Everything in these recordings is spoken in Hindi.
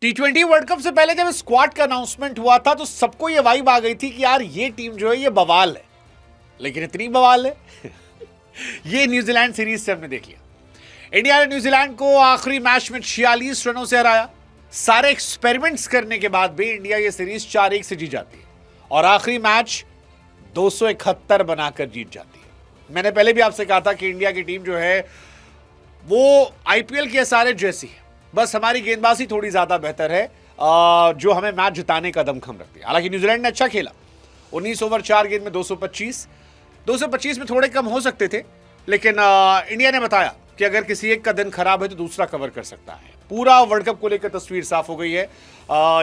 T20 वर्ल्ड कप से पहले जब स्क्वाड का अनाउंसमेंट हुआ था तो सबको ये वाइब आ गई थी कि यार ये टीम जो है ये बवाल है, लेकिन इतनी बवाल है ये न्यूजीलैंड सीरीज से हमने देख लिया। इंडिया ने न्यूजीलैंड को आखिरी मैच में 46 रनों से हराया। सारे एक्सपेरिमेंट्स करने के बाद भी इंडिया ये सीरीज 4-1 से जीत जाती है और आखिरी मैच 271 बनाकर जीत जाती है। मैंने पहले भी आपसे कहा था कि इंडिया की टीम जो है वो आईपीएल के सारे जैसी है, बस हमारी गेंदबाजी थोड़ी ज्यादा बेहतर है जो हमें मैच जिताने का दमखम रखती है। हालांकि न्यूजीलैंड ने अच्छा खेला, 19 ओवर 4 गेंद में 225 में थोड़े कम हो सकते थे, लेकिन इंडिया ने बताया कि अगर किसी एक का दिन खराब है तो दूसरा कवर कर सकता है। पूरा वर्ल्ड कप को लेकर तस्वीर साफ हो गई है।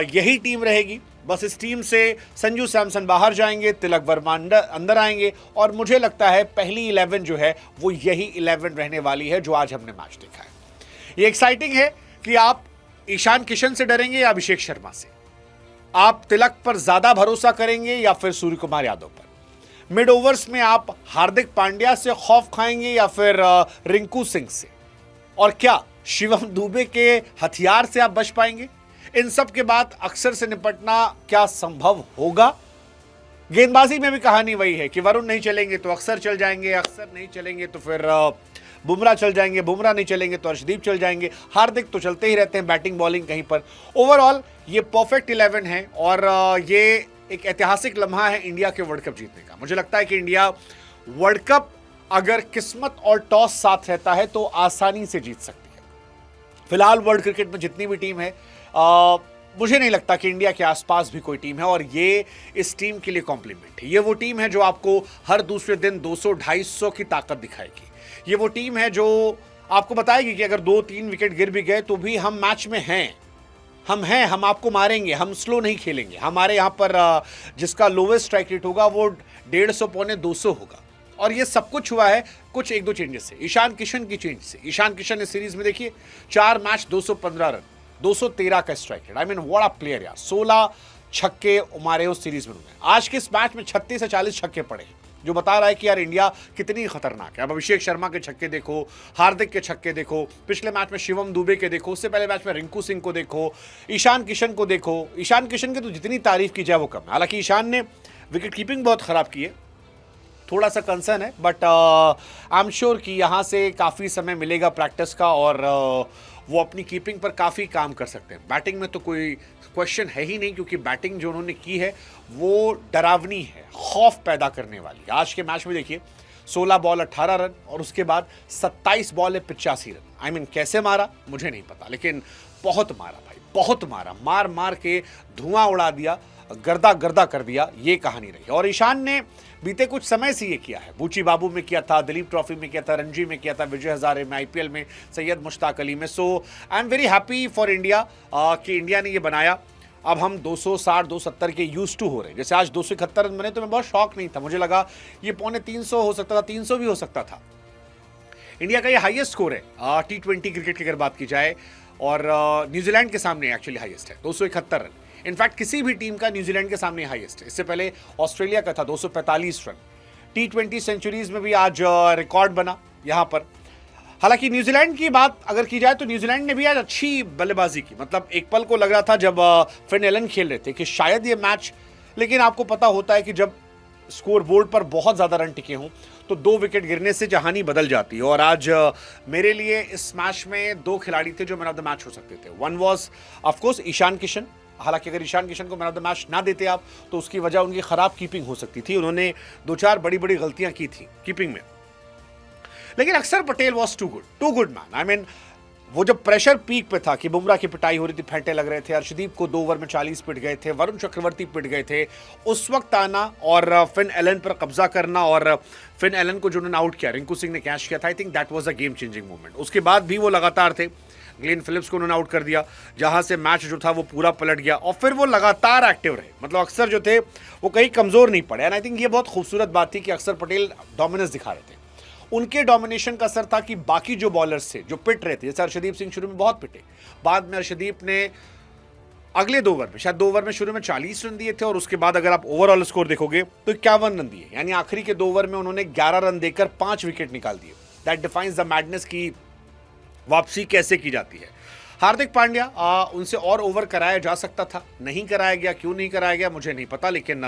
यही टीम रहेगी, बस इस टीम से संजू सैमसन बाहर जाएंगे, तिलक वर्मा अंदर आएंगे और मुझे लगता है पहली 11 जो है वो यही 11 रहने वाली है जो आज हमने मैच देखा है। ये एक्साइटिंग है कि आप ईशान किशन से डरेंगे या अभिषेक शर्मा से, आप तिलक पर ज्यादा भरोसा करेंगे या फिर सूर्य कुमार यादव पर, मिड ओवर्स में आप हार्दिक पांड्या से खौफ खाएंगे या फिर रिंकू सिंह से, और क्या शिवम दुबे के हथियार से आप बच पाएंगे। इन सब के बाद अक्सर से निपटना क्या संभव होगा। गेंदबाजी में भी कहानी वही है कि वरुण नहीं चलेंगे तो अक्सर चल जाएंगे, अक्सर नहीं चलेंगे तो फिर बुमराह चल जाएंगे, बुमराह नहीं चलेंगे तो अर्शदीप चल जाएंगे, हार्दिक तो चलते ही रहते हैं बैटिंग बॉलिंग कहीं पर। ओवरऑल ये परफेक्ट 11 है और ये एक ऐतिहासिक लम्हा है इंडिया के वर्ल्ड कप जीतने का। मुझे लगता है कि इंडिया वर्ल्ड कप अगर किस्मत और टॉस साथ रहता है तो आसानी से जीत सकती है। फिलहाल वर्ल्ड क्रिकेट में जितनी भी टीम है मुझे नहीं लगता कि इंडिया के आसपास भी कोई टीम है और ये इस टीम के लिए कॉम्प्लीमेंट है। ये वो टीम है जो आपको हर दूसरे दिन 200-250 की ताकत दिखाएगी। ये वो टीम है जो आपको बताएगी कि अगर 2-3 विकेट गिर भी गए तो भी हम मैच में हैं, हम आपको मारेंगे, हम स्लो नहीं खेलेंगे। हमारे यहाँ पर जिसका लोवेस्ट स्ट्राइक रेट होगा वो 150-200 होगा और ये सब कुछ हुआ है कुछ 1-2 चेंजेस से, ईशान किशन की चेंज से। ईशान किशन इस सीरीज में देखिए 4 मैच 215 रन, 213 का strike rate. I mean what a player यार, 16 छक्के मारे उस सीरीज में उन्होंने। आज के इस मैच में 36 से 40 छक्के पड़े, जो बता रहा है कि यार इंडिया कितनी खतरनाक है। अब अभिषेक शर्मा के छक्के देखो, हार्दिक के छक्के देखो, पिछले मैच में शिवम दुबे के देखो, उससे पहले मैच में रिंकू सिंह को देखो, ईशान किशन को देखो। ईशान किशन की तो जितनी तारीफ की जाए वो कम है। हालांकि ईशान ने विकेट कीपिंग बहुत खराब की है, थोड़ा सा कंसर्न है, बट आई एम श्योर कि यहाँ से काफ़ी समय मिलेगा प्रैक्टिस का और वो अपनी कीपिंग पर काफ़ी काम कर सकते हैं। बैटिंग में तो कोई क्वेश्चन है ही नहीं, क्योंकि बैटिंग जो उन्होंने की है वो डरावनी है, खौफ पैदा करने वाली है। आज के मैच में देखिए 16 बॉल 18 रन और उसके बाद 27 बॉल 85 रन। आई मीन कैसे मारा मुझे नहीं पता, लेकिन बहुत मारा भाई, बहुत मारा, मार मार के धुआं उड़ा दिया, गर्दा गर्दा कर दिया, ये कहानी रही। और ईशान ने बीते कुछ समय से ये किया है, बूची बाबू में किया था, दिलीप ट्रॉफी में किया था, रणजी में किया था, विजय हजारे में, आईपीएल में, सैयद मुश्ताक अली में। So I am very happy for India कि इंडिया ने ये बनाया। अब हम 260-270 के यूज टू हो रहे हैं। जैसे आज 271 रन बने तो मैं बहुत शॉक नहीं था, मुझे लगा ये 250 हो सकता था, 300 भी हो सकता था। इंडिया का ये हाईएस्ट स्कोर है T20 क्रिकेट की अगर बात की जाए और न्यूजीलैंड के सामने एक्चुअली हाईएस्ट है 271 रन। इनफैक्ट किसी भी टीम का न्यूजीलैंड के सामने हाईएस्ट है। इससे पहले ऑस्ट्रेलिया का था 245 रन। T20 सेंचुरीज में भी आज रिकॉर्ड बना यहां पर। हालांकि न्यूजीलैंड की बात अगर की जाए तो न्यूजीलैंड ने भी आज अच्छी बल्लेबाजी की। मतलब एक पल को लग रहा था जब फिन एलन खेल रहे थे कि शायद ये मैच, लेकिन आपको पता होता है कि जब स्कोर बोर्ड पर बहुत ज़्यादा रन टिके हों तो 2 विकेट गिरने से कहानी बदल जाती है। और आज मेरे लिए इस मैच में 2 खिलाड़ी थे जो मैन ऑफ द मैच हो सकते थे। One was of course Ishan Kishan. हालांकि अगर ईशान किशन को मैन ऑफ द मैच ना देते आप तो उसकी वजह उनकी खराब कीपिंग हो सकती थी। उन्होंने 2-4 बड़ी बड़ी गलतियां की थी कीपिंग में, लेकिन Axar Patel was too good man. I mean वो जब प्रेशर पीक पे था कि बुमराह की पिटाई हो रही थी, फेंटे लग रहे थे, अर्शदीप को 2 ओवर में 40 पिट गए थे, वरुण चक्रवर्ती पिट गए थे, उस वक्त आना और फिन एलन पर कब्जा करना और फिन एलन को जो उन्होंने आउट किया, रिंकू सिंह ने कैच किया था, आई think that was a game changing moment. उसके बाद भी वो लगातार थे, ग्लेन फिलिप्स को उन्होंने आउट कर दिया, जहां से मैच जो था वो पूरा पलट गया और फिर वो लगातार एक्टिव रहे। मतलब अक्सर जो थे वो कहीं कमजोर नहीं पड़े। एंड आई थिंक ये बहुत खूबसूरत बात थी कि अक्षर पटेल डोमिनेंस दिखा रहे थे। उनके डोमिनेशन का असर था कि बाकी जो बॉलर्स थे जो पिट रहे थे, जैसे अर्शदीप सिंह शुरू में बहुत पिटे, बाद में अर्शदीप ने अगले 2 ओवर में, शायद 2 ओवर में शुरू में 40 रन दिए थे और उसके बाद अगर आप ओवरऑल स्कोर देखोगे तो 51 रन दिए। यानी आखिरी के 2 ओवर में उन्होंने 11 रन देकर 5 विकेट निकाल दिए। दैट डिफाइंस द मैडनेस की वापसी कैसे की जाती है। हार्दिक पांड्या उनसे और ओवर कराया जा सकता था, नहीं कराया गया, क्यों नहीं कराया गया मुझे नहीं पता, लेकिन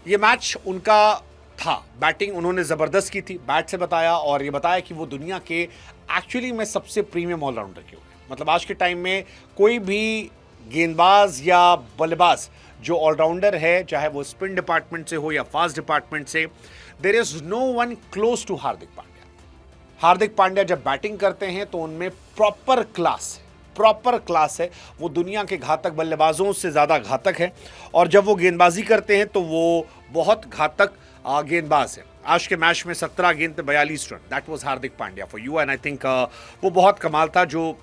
ये मैच उनका था। बैटिंग उन्होंने ज़बरदस्त की थी, बैट से बताया और ये बताया कि वो दुनिया के एक्चुअली में सबसे प्रीमियम ऑलराउंडर क्यों है। मतलब आज के टाइम में कोई भी गेंदबाज या बल्लेबाज जो ऑलराउंडर है, चाहे वो स्पिन डिपार्टमेंट से हो या फास्ट डिपार्टमेंट से, there is no one close to Hardik Pandya. Hardik Pandya जब बैटिंग करते हैं तो उनमें प्रॉपर क्लास है। वो दुनिया के घातक बल्लेबाजों से ज़्यादा घातक है और जब वो गेंदबाजी करते हैं तो वो बहुत घातक गेंदबाज है। आज के मैच में 17 गेंद पे 42 run, that was Hardik Pandya for you and I think वो बहुत कमाल था जो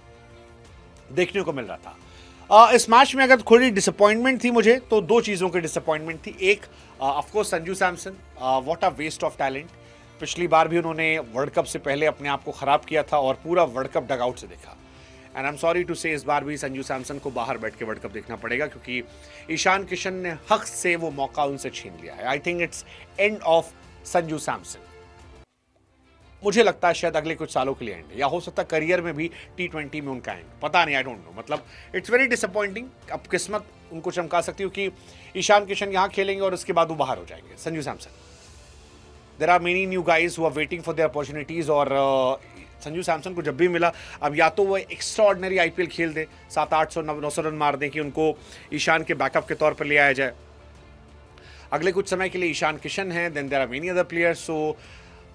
देखने को मिल रहा था। इस मैच में अगर थोड़ी डिसअपॉइंटमेंट थी मुझे तो दो चीज़ों की डिसअपॉइंटमेंट थी। एक of course Sanju Samson, what a waste of talent. पिछली बार भी उन्होंने वर्ल्ड कप से पहले अपने आप को ख़राब किया था और पूरा वर्ल्ड कप डगआउट से देखा। And I am sorry to say इस बार भी संजू सैमसन को बाहर बैठ के वर्ल्ड कप देखना पड़ेगा क्योंकि ईशान किशन ने हक से वो मौका उनसे छीन लिया है। आई think it's end of Sanju Samson. मुझे लगता है शायद अगले कुछ सालों के लिए एंड, या हो सकता है करियर में भी T20 में उनका एंड, पता नहीं, आई डोंट नो। मतलब इट्स वेरी डिसअपॉइंटिंग। अब किस्मत उनको चमका सकती हो कि ईशान किशन यहाँ खेलेंगे और उसके बाद वो बाहर हो जाएंगे। Sanju Samson, there are many new guys who are waiting for their opportunities और संजू सैमसन को जब भी मिला, अब या तो वो एक्स्ट्राऑर्डिनरी IPL खेल दे, 700-800-900 रन मार दें कि उनको ईशान के बैकअप के तौर पर ले आया जाए। अगले कुछ समय के लिए ईशान किशन हैं, then there are many other players. So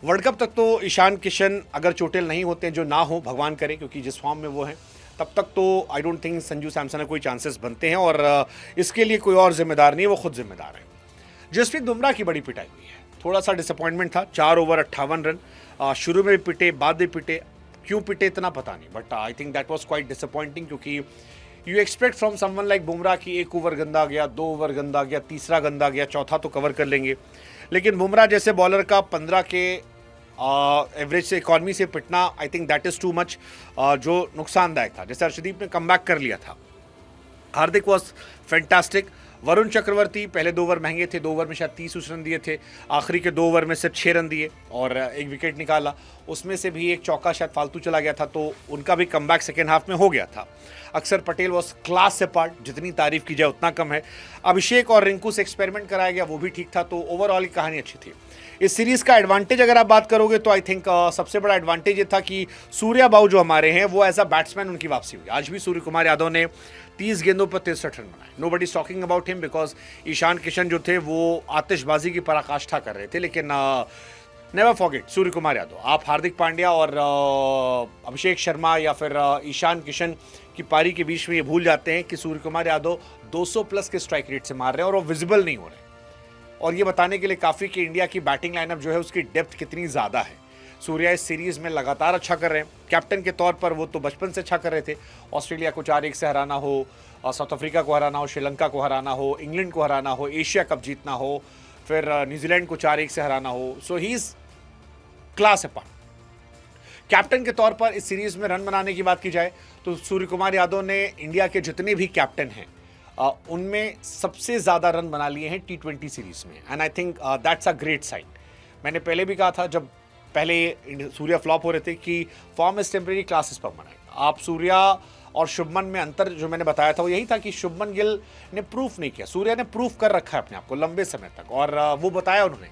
world cup तक तो ईशान किशन अगर चोटिल नहीं होते, जो ना हो भगवान करे, क्योंकि जिस फॉर्म में वो हैं, तब तक तो I don't think Sanju Samson में कोई चांसेस बनते हैं और इसके लिए कोई और जिम्मेदार नहीं है, वो खुद जिम्मेदार है। जसप्रीत बुमराह की बड़ी पिटाई हुई है, थोड़ा सा डिसअपॉइंटमेंट था। 4 ओवर 58 रन, शुरू में भी पिटे, बाद में पिटे, क्यों पिटे इतना पता नहीं, but I think that was quite disappointing क्योंकि you expect from someone like Bumrah कि 1 ओवर गंदा गया, 2 ओवर गंदा गया, तीसरा गंदा गया, चौथा तो कवर कर लेंगे। लेकिन बुमराह जैसे बॉलर का 15 के एवरेज से इकॉनमी से पिटना, आई think that is too much, जो नुकसानदायक था। जैसे अर्शदीप ने कमबैक कर लिया था, हार्दिक वॉज फैंटास्टिक। वरुण चक्रवर्ती पहले 2 ओवर महंगे थे, 2 ओवर में शायद 30 रन दिए थे, आखिरी के 2 ओवर में सिर्फ 6 रन दिए और 1 विकेट निकाला, उसमें से भी 1 चौका शायद फालतू चला गया था, तो उनका भी कमबैक सेकेंड हाफ में हो गया था। अक्षर पटेल वॉज क्लास से पार्ट, जितनी तारीफ की जाए उतना कम है। अभिषेक और रिंकू से एक्सपेरिमेंट कराया गया, वो भी ठीक था, तो ओवरऑल की कहानी अच्छी थी। इस सीरीज़ का एडवांटेज अगर आप बात करोगे तो आई थिंक सबसे बड़ा एडवांटेज ये था कि सूर्या बाऊ जो हमारे हैं वो एज अ बैट्समैन उनकी वापसी हुई। आज भी सूर्य कुमार यादव ने 30 गेंदों पर 63 रन बनाए। Nobody is talking about him because Ishan Kishan जो थे वो आतिशबाजी की पराकाष्ठा कर रहे थे, लेकिन नेवर फॉरगेट सूर्य कुमार यादव। आप हार्दिक पांड्या और अभिषेक शर्मा या फिर ईशान किशन की पारी के बीच में ये भूल जाते हैं कि सूर्य कुमार यादव 200 प्लस के स्ट्राइक रेट से मार रहे हैं और वो विजिबल नहीं हो रहे। और ये बताने के लिए काफ़ी कि इंडिया की बैटिंग लाइनअप जो है उसकी डेप्थ कितनी ज़्यादा है। सूर्या इस सीरीज़ में लगातार अच्छा कर रहे हैं, कैप्टन के तौर पर वो तो बचपन से अच्छा कर रहे थे। ऑस्ट्रेलिया को 4-1 से हराना हो, साउथ अफ्रीका को हराना हो, श्रीलंका को हराना हो, इंग्लैंड को हराना हो, एशिया कप जीतना हो, फिर न्यूजीलैंड को 4-1 से हराना हो। So he is class apart. Captain के तौर पर इस सीरीज़ में रन बनाने की बात की जाए तो सूर्य कुमार यादव ने इंडिया के जितने भी कैप्टन हैं उनमें सबसे ज़्यादा रन बना लिए हैं T20 सीरीज़ में, and I think that's a great sign. मैंने पहले भी कहा था जब पहले सूर्या फ्लॉप हो रहे थे कि फॉर्म इज टेम्परेरी, क्लासेस पर बनाए। आप सूर्या और शुभमन में अंतर जो मैंने बताया था वो यही था कि शुभमन गिल ने प्रूफ नहीं किया, सूर्या ने प्रूफ कर रखा है अपने आप को लंबे समय तक, और वो बताया उन्होंने।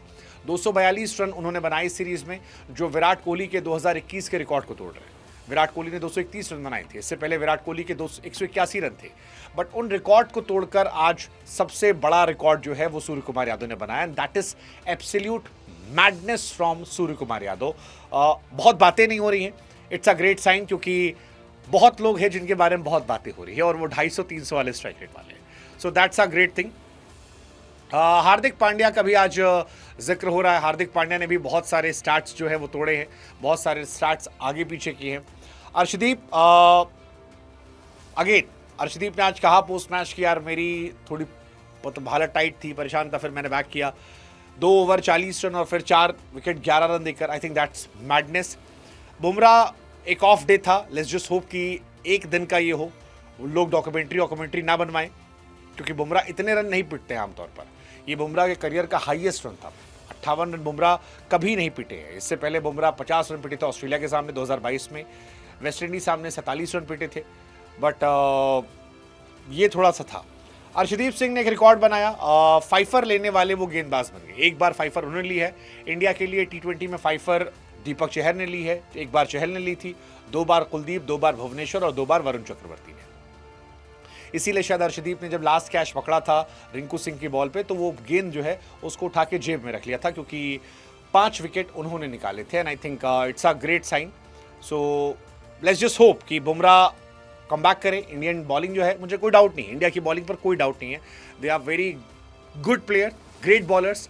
242 रन उन्होंने बनाए इस सीरीज़ में, जो विराट कोहली के 2021 के रिकॉर्ड को तोड़ रहे हैं। विराट कोहली ने 231 रन बनाए थे, इससे पहले विराट कोहली के 181 रन थे, बट उन रिकॉर्ड को तोड़कर आज सबसे बड़ा रिकॉर्ड जो है वो सूर्य कुमार यादव ने बनाया, and that is absolute madness from Surya Kumar Yadav. बहुत बातें नहीं हो रही हैं, इट्स अ ग्रेट साइन, क्योंकि बहुत लोग हैं जिनके बारे में बहुत बातें हो रही है और वो 250-300 वाले स्ट्राइक रेट वाले हैं। So that's a great thing. Hardik Pandya का भी आज जिक्र हो रहा है। हार्दिक पांड्या ने भी बहुत सारे स्टार्ट्स जो है वो तोड़े हैं, बहुत सारे स्टार्ट्स आगे पीछे किए हैं। अर्शदीप अगेन, अर्शदीप ने आज कहा पोस्ट मैच कि यार मेरी थोड़ी हालत टाइट थी, परेशान था, फिर मैंने बैक किया, 2 ओवर 40 रन और फिर 4 विकेट 11 रन देकर। आई थिंक दैट्स मैडनेस। बुमराह एक ऑफ डे था, लेट्स जस्ट होप कि एक दिन का ये हो, लोग डॉक्यूमेंट्री ना बनवाएं, क्योंकि बुमराह इतने रन नहीं पिटते हैं आमतौर पर। ये बुमराह के करियर का हाईएस्ट रन था, 58 रन बुमराह कभी नहीं पिटे हैं। इससे पहले बुमराह 50 रन पिटे थे ऑस्ट्रेलिया के सामने 2022 में, वेस्ट इंडीज सामने 47 रन पीटे थे, बट ये थोड़ा सा था। अर्शदीप सिंह ने एक रिकॉर्ड बनाया, फाइफर लेने वाले वो गेंदबाज बन गए। एक बार फाइफर उन्होंने ली है इंडिया के लिए T20 में, फाइफर दीपक चहर ने ली है, एक बार चहल ने ली थी, 2 बार कुलदीप, 2 बार भुवनेश्वर और 2 बार वरुण चक्रवर्ती ने। इसीलिए शायद अर्शदीप ने जब लास्ट कैच पकड़ा था रिंकू सिंह की बॉल पे, तो वो गेंद जो है उसको उठा के जेब में रख लिया था, क्योंकि 5 विकेट उन्होंने निकाले थे। And I think it's a great sign. So let's just hope कि बुमराह कम बैक करे। इंडियन बॉलिंग जो है, मुझे कोई डाउट नहीं है, इंडिया की बॉलिंग पर कोई डाउट नहीं है। They are very good player, great bowlers.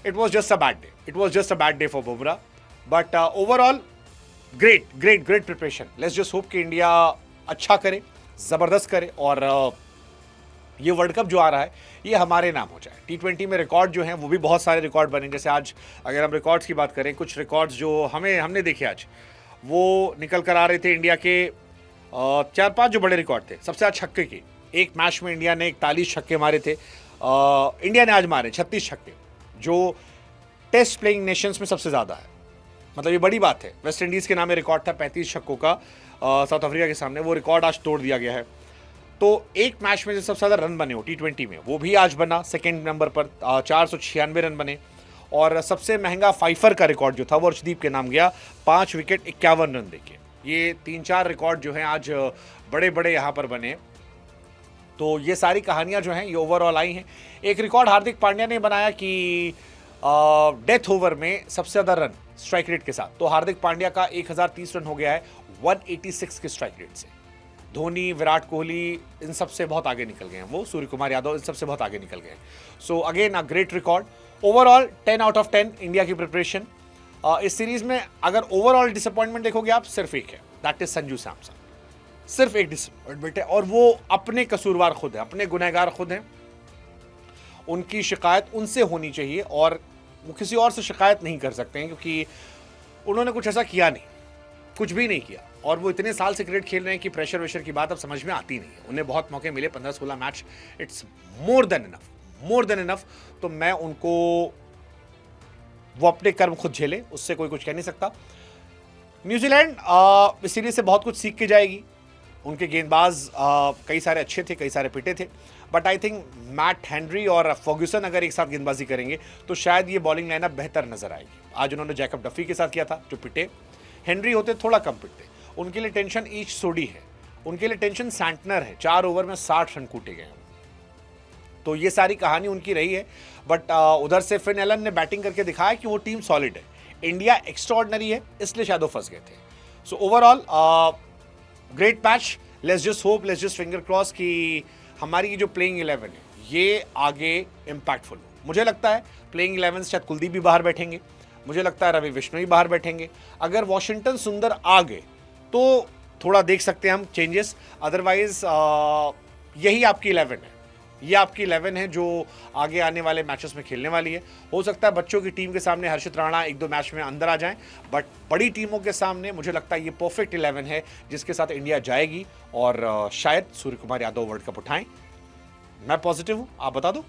It was just a bad day, it was just a bad day for Bumrah, but overall great great great preparation. Let's just hope कि इंडिया अच्छा करे, ज़बरदस्त करे, और ये वर्ल्ड कप जो आ रहा है ये हमारे नाम हो जाए। T20 में रिकॉर्ड जो हैं वो भी बहुत सारे रिकॉर्ड बने। जैसे आज अगर हम रिकॉर्ड्स की बात करें, कुछ रिकॉर्ड्स जो हमने देखे आज, वो निकल कर आ रहे थे इंडिया के 4-5 जो बड़े रिकॉर्ड थे। सबसे आज छक्के की, एक मैच में इंडिया ने 41 छक्के मारे थे। इंडिया ने आज मारे 36 छक्के, जो टेस्ट प्लेइंग नेशंस में सबसे ज़्यादा है। मतलब ये बड़ी बात है। वेस्ट इंडीज़ के नाम रिकॉर्ड था 35 छक्कों का साउथ अफ्रीका के सामने, वो रिकॉर्ड आज तोड़ दिया गया है। तो एक मैच में जो सबसे ज़्यादा रन बने हो T20 में, वो भी आज बना सेकेंड नंबर पर, 496 रन बने। और सबसे महंगा फाइफर का रिकॉर्ड जो था वो अर्शदीप के नाम गया, 5 विकेट 51 रन देके। ये 3-4 रिकॉर्ड जो हैं आज बड़े बड़े यहाँ पर बने। तो ये सारी कहानियाँ जो हैं ये ओवरऑल आई हैं। एक रिकॉर्ड हार्दिक पांड्या ने बनाया कि डेथ ओवर में सबसे ज़्यादा रन स्ट्राइक रेट के साथ। तो हार्दिक पांड्या का 1030 रन हो गया है 186 के स्ट्राइक रेट से। धोनी, विराट कोहली इन सब से बहुत आगे निकल गए हैं, वो सूर्य कुमार यादव इन सब से बहुत आगे निकल गए हैं। So again a great record. Overall 10 out of 10 India की प्रिपरेशन। इस सीरीज में अगर ओवरऑल डिसअपॉइंटमेंट देखोगे आप, सिर्फ एक है, दैट इज संजू सैमसन। सिर्फ एक डिसअपॉइंटमेंट है, और वो अपने कसूरवार खुद हैं, अपने गुनहगार खुद हैं। उनकी शिकायत उनसे होनी चाहिए, और वो किसी और से शिकायत नहीं कर सकते हैं, क्योंकि उन्होंने कुछ ऐसा किया नहीं, कुछ भी नहीं किया। और वो इतने साल से क्रिकेट खेल रहे हैं कि प्रेशर वेशर की बात अब समझ में आती नहीं है। उन्हें बहुत मौके मिले, 15-16 match, it's more than enough, more than enough. तो मैं उनको, वो अपने कर्म खुद झेले, उससे कोई कुछ कह नहीं सकता। न्यूजीलैंड इस सीरीज से बहुत कुछ सीख के जाएगी। उनके गेंदबाज कई सारे अच्छे थे, कई सारे पिटे थे, but I think Matt Henry और फर्ग्यूसन अगर एक साथ गेंदबाजी करेंगे तो शायद ये बॉलिंग लाइनअप बेहतर नजर आएगी। आज उन्होंने जैकब डफी के साथ किया था जो पिटे, हेनरी होते थोड़ा कम पिटते। उनके लिए टेंशन ईच सोडी है, उनके लिए टेंशन सैंटनर है, 4 ओवर में 60 रन कूटे गए। तो ये सारी कहानी उनकी रही है। बट उधर से फिन एलन ने बैटिंग करके दिखाया कि वो टीम सॉलिड है। इंडिया एक्स्ट्राऑर्डिनरी है, इसलिए शायद वो फंस गए थे। So overall great match. Let's just hope, let's just finger cross कि हमारी जो प्लेइंग 11 है ये आगे इम्पैक्टफुल हो। मुझे लगता है प्लेइंग 11 शायद कुलदीप भी बाहर बैठेंगे, मुझे लगता है रवि बिश्नोई भी बाहर बैठेंगे। अगर वॉशिंगटन सुंदर आ गए तो थोड़ा देख सकते हैं हम चेंजेस, अदरवाइज यही आपकी 11 है, ये आपकी 11 है जो आगे आने वाले मैचेस में खेलने वाली है। हो सकता है बच्चों की टीम के सामने हर्षित राणा 1-2 मैच में अंदर आ जाएं, बट बड़ी टीमों के सामने मुझे लगता है ये परफेक्ट 11 है जिसके साथ इंडिया जाएगी, और शायद सूर्य कुमार यादव वर्ल्ड कप उठाएं। मैं पॉजिटिव हूं, आप बता दो।